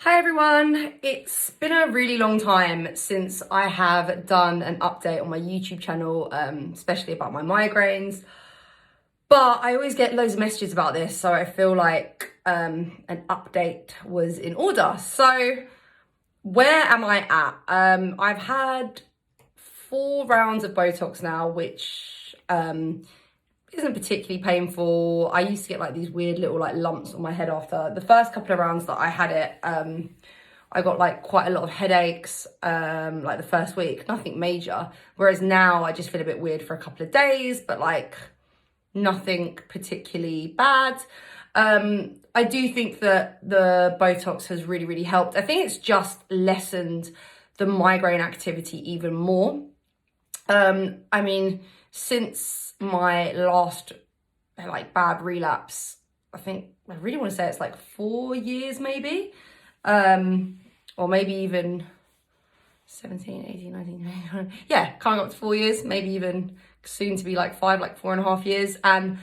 Hi everyone, it's been a really long time since I have done an update on my YouTube channel, especially about my migraines, but I always get loads of messages about this, so I feel like an update was in order. So where am I at? I've had 4 rounds of Botox now, which isn't particularly painful. I used to get like these weird little like lumps on my head after the first couple of rounds that I had it. I got like quite a lot of headaches like the first week, nothing major. Whereas now I just feel a bit weird for a couple of days, but like nothing particularly bad. I do think that the Botox has really helped. I think it's just lessened the migraine activity even more. I mean, since my last like bad relapse, I think I really want to say it's like 4 years maybe, or maybe even 17, 18, 19, 20, yeah, coming up to 4 years, maybe even soon to be like 5, like 4.5 years. And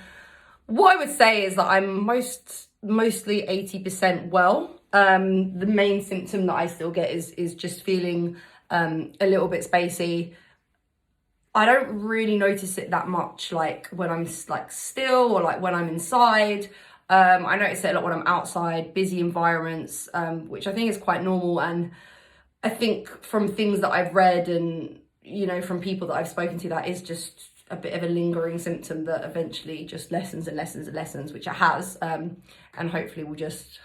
what I would say is that I'm mostly 80% well. The main symptom that I still get is just feeling a little bit spacey. I don't really notice it that much, like when I'm like still or like when I'm inside. I notice it a lot when I'm outside, busy environments, which I think is quite normal. And I think from things that I've read and, you know, from people that I've spoken to, that is just a bit of a lingering symptom that eventually just lessens and lessens and lessens, which it has, and hopefully will just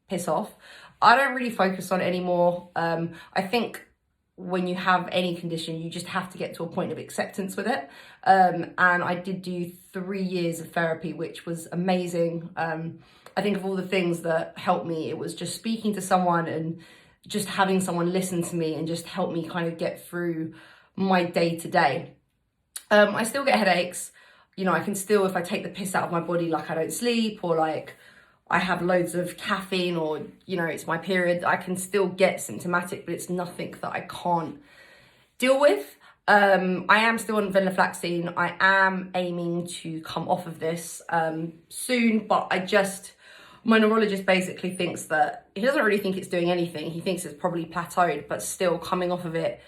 piss off. I don't really focus on it anymore. I think when you have any condition, you just have to get to a point of acceptance with it. And I did do 3 years of therapy, which was amazing. I think of all the things that helped me, it was just speaking to someone and just having someone listen to me and just help me kind of get through my day to day. I still get headaches. You know, I can still, if I take the piss out of my body, like I don't sleep, or like I have loads of caffeine, or, you know, it's my period, I can still get symptomatic, but it's nothing that I can't deal with. I am still on venlafaxine. I am aiming to come off of this soon, but my neurologist basically thinks that, he doesn't really think it's doing anything. He thinks it's probably plateaued, but still coming off of it,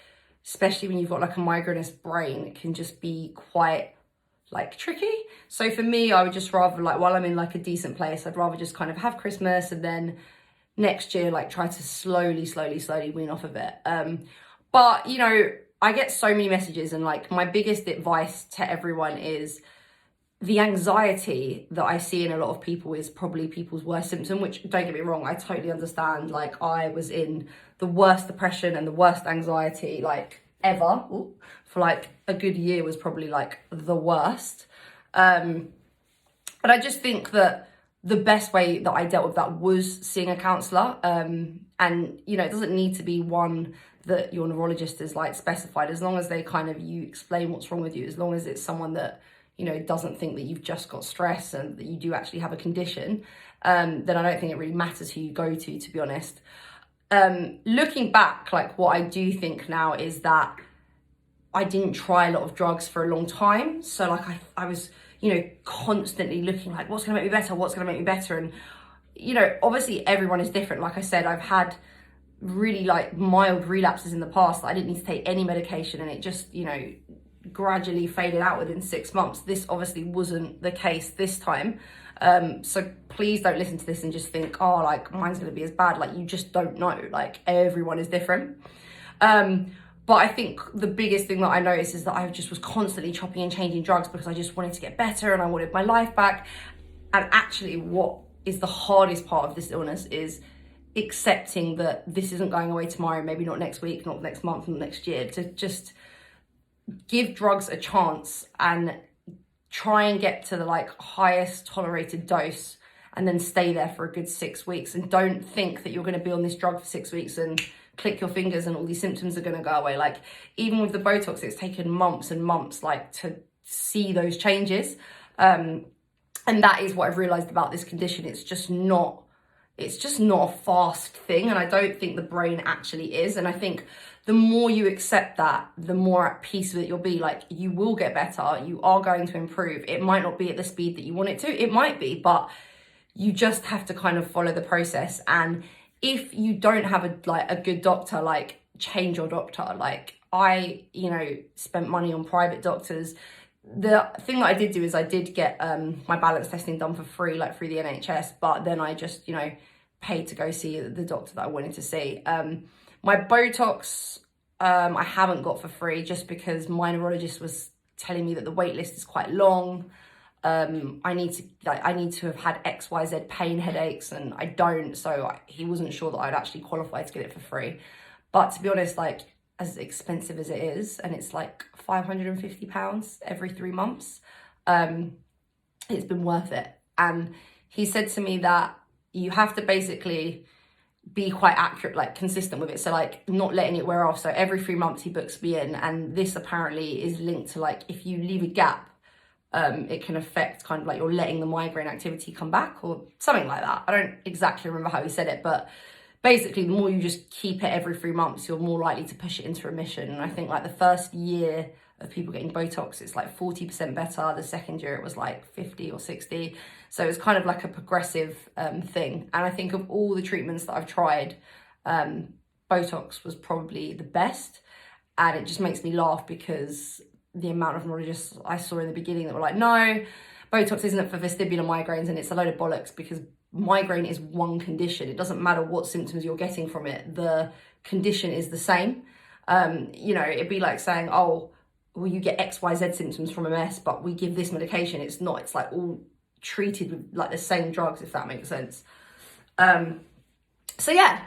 especially when you've got like a migrainous brain, it can just be quite like tricky. So for me, I would just rather, like, while I'm in like a decent place, I'd rather just kind of have Christmas and then next year like try to slowly wean off of it. But you know, I get so many messages, and like my biggest advice to everyone is the anxiety that I see in a lot of people is probably people's worst symptom, which, don't get me wrong, I totally understand. Like I was in the worst depression and the worst anxiety like ever. Ooh, for like a good year was probably like the worst. But I just think that the best way that I dealt with that was seeing a counsellor. And, you know, it doesn't need to be one that your neurologist is like specified, as long as they kind of, you explain what's wrong with you, as long as it's someone that, you know, doesn't think that you've just got stress and that you do actually have a condition, then I don't think it really matters who you go to be honest. Looking back, like what I do think now is that I didn't try a lot of drugs for a long time. So like I was, you know, constantly looking like, what's gonna make me better? What's gonna make me better? And, you know, obviously everyone is different. Like I said, I've had really like mild relapses in the past that I didn't need to take any medication, and it just, you know, gradually faded out within 6 months. This obviously wasn't the case this time. So please don't listen to this and just think, oh, like mine's gonna be as bad. Like, you just don't know. Like, everyone is different. But I think the biggest thing that I noticed is that I just was constantly chopping and changing drugs because I just wanted to get better and I wanted my life back. And actually what is the hardest part of this illness is accepting that this isn't going away tomorrow, maybe not next week, not next month, not next year. To just give drugs a chance and try and get to the like highest tolerated dose and then stay there for a good 6 weeks. And don't think that you're going to be on this drug for 6 weeks and click your fingers and all these symptoms are going to go away. Like, even with the Botox, it's taken months and months like to see those changes. And that is what I've realized about this condition. It's just not a fast thing, and I don't think the brain actually is. And I think the more you accept that, the more at peace with it you'll be. Like, you will get better, you are going to improve. It might not be at the speed that you want it to, it might be, but you just have to kind of follow the process. And if you don't have a good doctor, like, change your doctor. Like, I, spent money on private doctors. The thing that I did do is I did get my balance testing done for free, like through the NHS, but then I just, paid to go see the doctor that I wanted to see. My Botox, I haven't got for free just because my neurologist was telling me that the wait list is quite long. I need to have had XYZ pain headaches, and I don't, so he wasn't sure that I'd actually qualify to get it for free. But to be honest, like, as expensive as it is, and it's like £550 every 3 months, it's been worth it. And he said to me that you have to basically be quite accurate, like consistent with it, so like not letting it wear off. So every 3 months he books me in, and this apparently is linked to, like, if you leave a gap, it can affect kind of like you're letting the migraine activity come back or something like that. I don't exactly remember how he said it, but basically the more you just keep it every 3 months, you're more likely to push it into remission. And I think like the first year of people getting Botox, it's like 40% better. The second year it was like 50 or 60. So it's kind of like a progressive thing. And I think of all the treatments that I've tried, Botox was probably the best. And it just makes me laugh because the amount of neurologists I saw in the beginning that were like, no, Botox isn't for vestibular migraines, and it's a load of bollocks because migraine is one condition. It doesn't matter what symptoms you're getting from it. The condition is the same. It'd be like saying, oh, well, you get XYZ symptoms from MS, but we give this medication. It's not. It's like all treated with like the same drugs, if that makes sense. So yeah.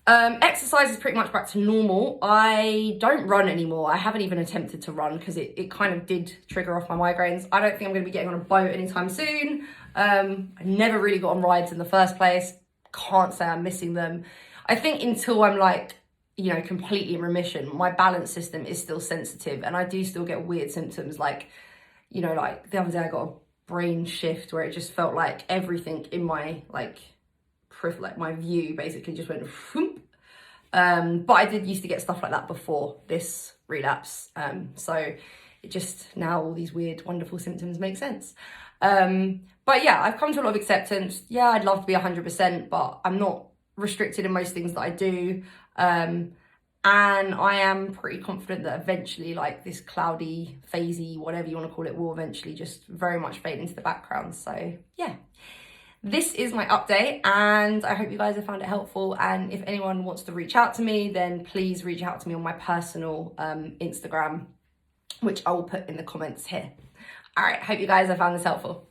Exercise is pretty much back to normal. I don't run anymore. I haven't even attempted to run because it kind of did trigger off my migraines. I don't think I'm going to be getting on a boat anytime soon. I never really got on rides in the first place. Can't say I'm missing them. I think until I'm like, completely in remission, my balance system is still sensitive, and I do still get weird symptoms. Like, like the other day I got a brain shift where it just felt like everything in my my view basically just went whoop. But I did used to get stuff like that before this relapse. So it just, now all these weird, wonderful symptoms make sense. But yeah, I've come to a lot of acceptance. Yeah, I'd love to be 100%, but I'm not restricted in most things that I do. And I am pretty confident that eventually, like, this cloudy, phasey, whatever you want to call it, will eventually just very much fade into the background. So yeah. This is my update, and I hope you guys have found it helpful. And if anyone wants to reach out to me, then please reach out to me on my personal Instagram, which I will put in the comments here. All right, hope you guys have found this helpful.